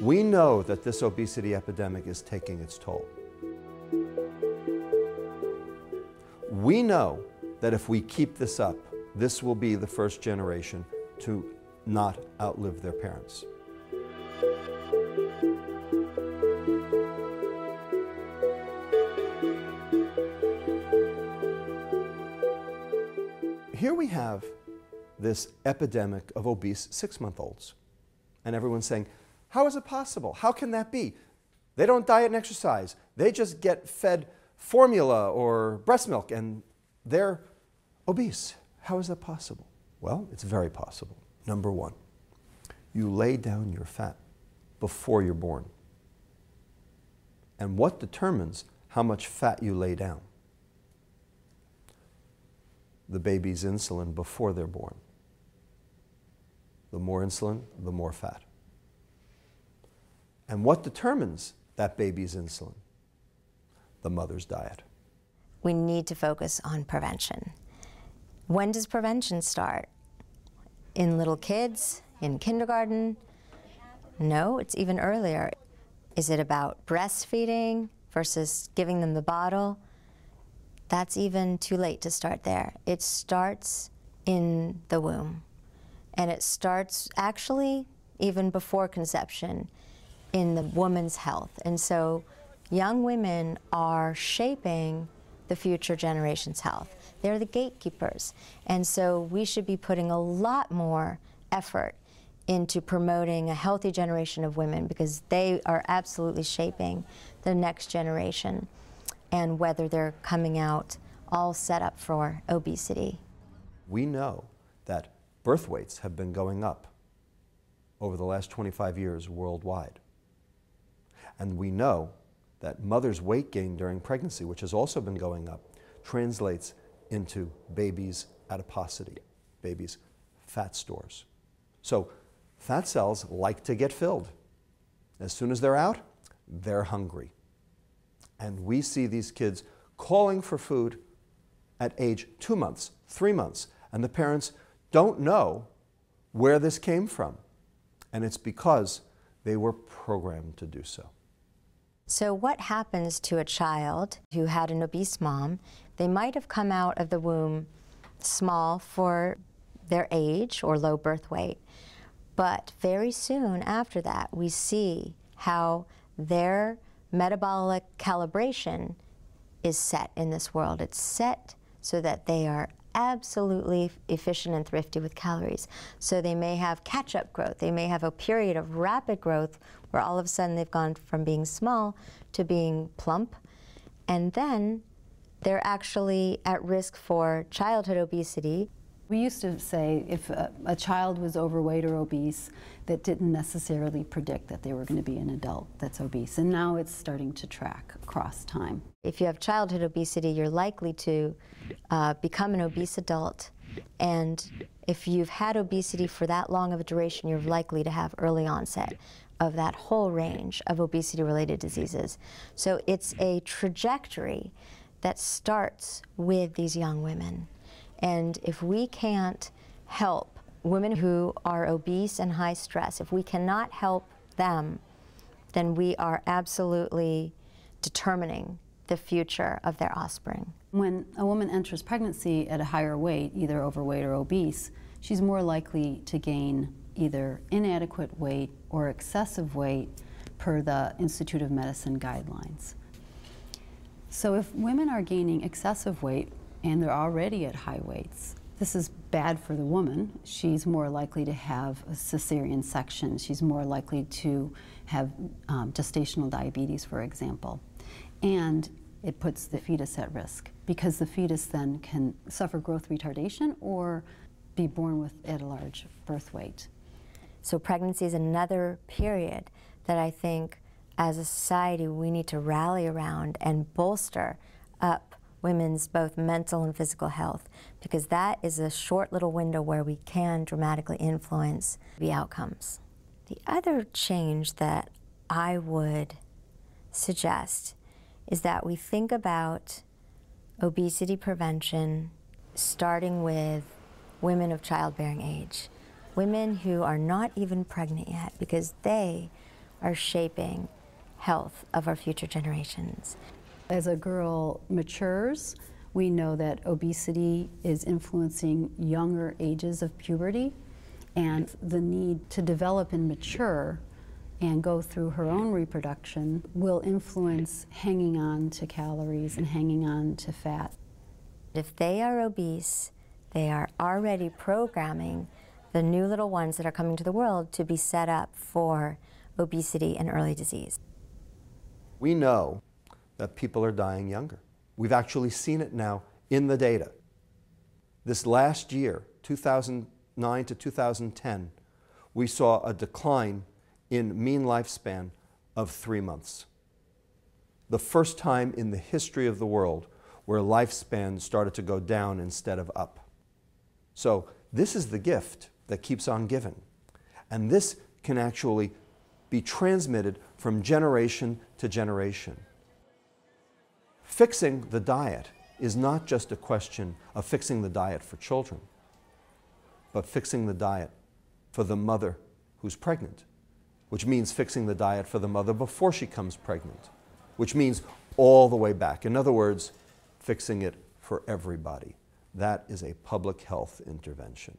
We know that this obesity epidemic is taking its toll. We know that if we keep this up, this will be the first generation to not outlive their parents. Here we have this epidemic of obese 6-month-olds. And everyone's saying, how is it possible? How can that be? They don't diet and exercise. They just get fed formula or breast milk and they're obese. How is that possible? Well, it's very possible. Number one, you lay down your fat before you're born. And what determines how much fat you lay down? The baby's insulin before they're born. The more insulin, the more fat. And what determines that baby's insulin? The mother's diet. We need to focus on prevention. When does prevention start? In little kids? In kindergarten? No, it's even earlier. Is it about breastfeeding versus giving them the bottle? That's even too late to start there. It starts in the womb. And it starts actually even before conception in the woman's health. And so young women are shaping the future generation's health. They're the gatekeepers. And so we should be putting a lot more effort into promoting a healthy generation of women because they are absolutely shaping the next generation and whether they're coming out all set up for obesity. We know that birth weights have been going up over the last 25 years worldwide. And we know that mothers' weight gain during pregnancy, which has also been going up, translates into babies' adiposity, babies' fat stores. So fat cells like to get filled. As soon as they're out, they're hungry. And we see these kids calling for food at age 2 months, 3 months, and the parents don't know where this came from. And it's because they were programmed to do so. So what happens to a child who had an obese mom? They might have come out of the womb small for their age or low birth weight, but very soon after that we see how their metabolic calibration is set in this world. It's set so that they are absolutely efficient and thrifty with calories. So they may have catch-up growth. They may have a period of rapid growth where all of a sudden they've gone from being small to being plump, and then they're actually at risk for childhood obesity. We used to say if a child was overweight or obese, that didn't necessarily predict that they were going to be an adult that's obese, and now it's starting to track across time. If you have childhood obesity, you're likely to become an obese adult, and if you've had obesity for that long of a duration, you're likely to have early onset of that whole range of obesity-related diseases. So it's a trajectory that starts with these young women. And if we can't help women who are obese and high stress, if we cannot help them, then we are absolutely determining the future of their offspring. When a woman enters pregnancy at a higher weight, either overweight or obese, she's more likely to gain either inadequate weight or excessive weight per the Institute of Medicine guidelines. So if women are gaining excessive weight and they're already at high weights, this is bad for the woman. She's more likely to have a cesarean section. She's more likely to have gestational diabetes, for example. And it puts the fetus at risk because the fetus then can suffer growth retardation or be born with at a large birth weight. So pregnancy is another period that I think as a society we need to rally around and bolster up women's both mental and physical health, because that is a short little window where we can dramatically influence the outcomes. The other change that I would suggest is that we think about obesity prevention starting with women of childbearing age, women who are not even pregnant yet, because they are shaping health of our future generations. As a girl matures, we know that obesity is influencing younger ages of puberty, and the need to develop and mature and go through her own reproduction will influence hanging on to calories and hanging on to fat. If they are obese, they are already programming the new little ones that are coming to the world to be set up for obesity and early disease. We know that people are dying younger. We've actually seen it now in the data. This last year, 2009 to 2010, we saw a decline in mean lifespan of 3 months. The first time in the history of the world where lifespan started to go down instead of up. So this is the gift that keeps on giving. And this can actually be transmitted from generation to generation. Fixing the diet is not just a question of fixing the diet for children, but fixing the diet for the mother who's pregnant, which means fixing the diet for the mother before she becomes pregnant, which means all the way back. In other words, fixing it for everybody. That is a public health intervention.